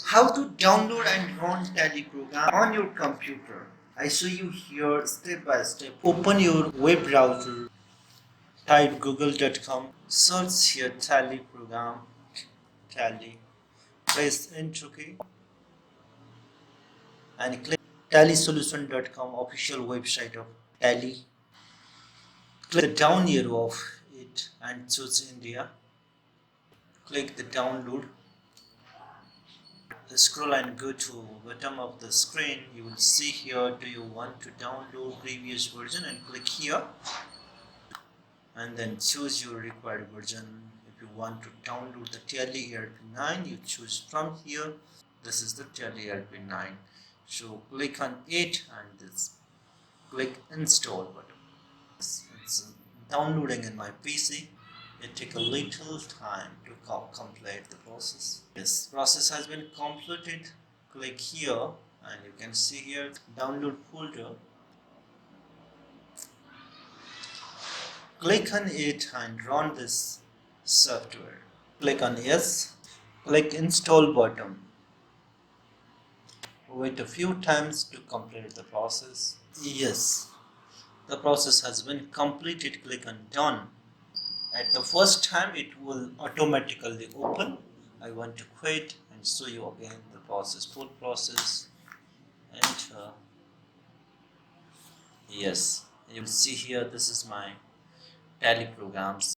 How to download and run Tally program on your computer. I show you here step by step. Open your web browser, type google.com, search here Tally program, Tally, press enter key and click tallysolution.com official website of Tally. Click the down arrow of it and choose India. Click the download. Scroll and go to bottom of the screen. You will see here, do you want to download previous version, and click here and then choose your required version. If you want to download the Tally ERP 9, you choose from here. This is the Tally ERP 9. So click on it and this click install button. It's downloading in my PC. It take a little time to complete the process. Yes, process has been completed. Click here and you can see here download folder. Click on it and run this software. Click on yes. Click install button. Wait a few times to complete the process. Yes, the process has been completed. Click on done. At the first time it will automatically open. I want to quit and show you again the process, full process. Enter. Yes, you will see here this is my Tally programs.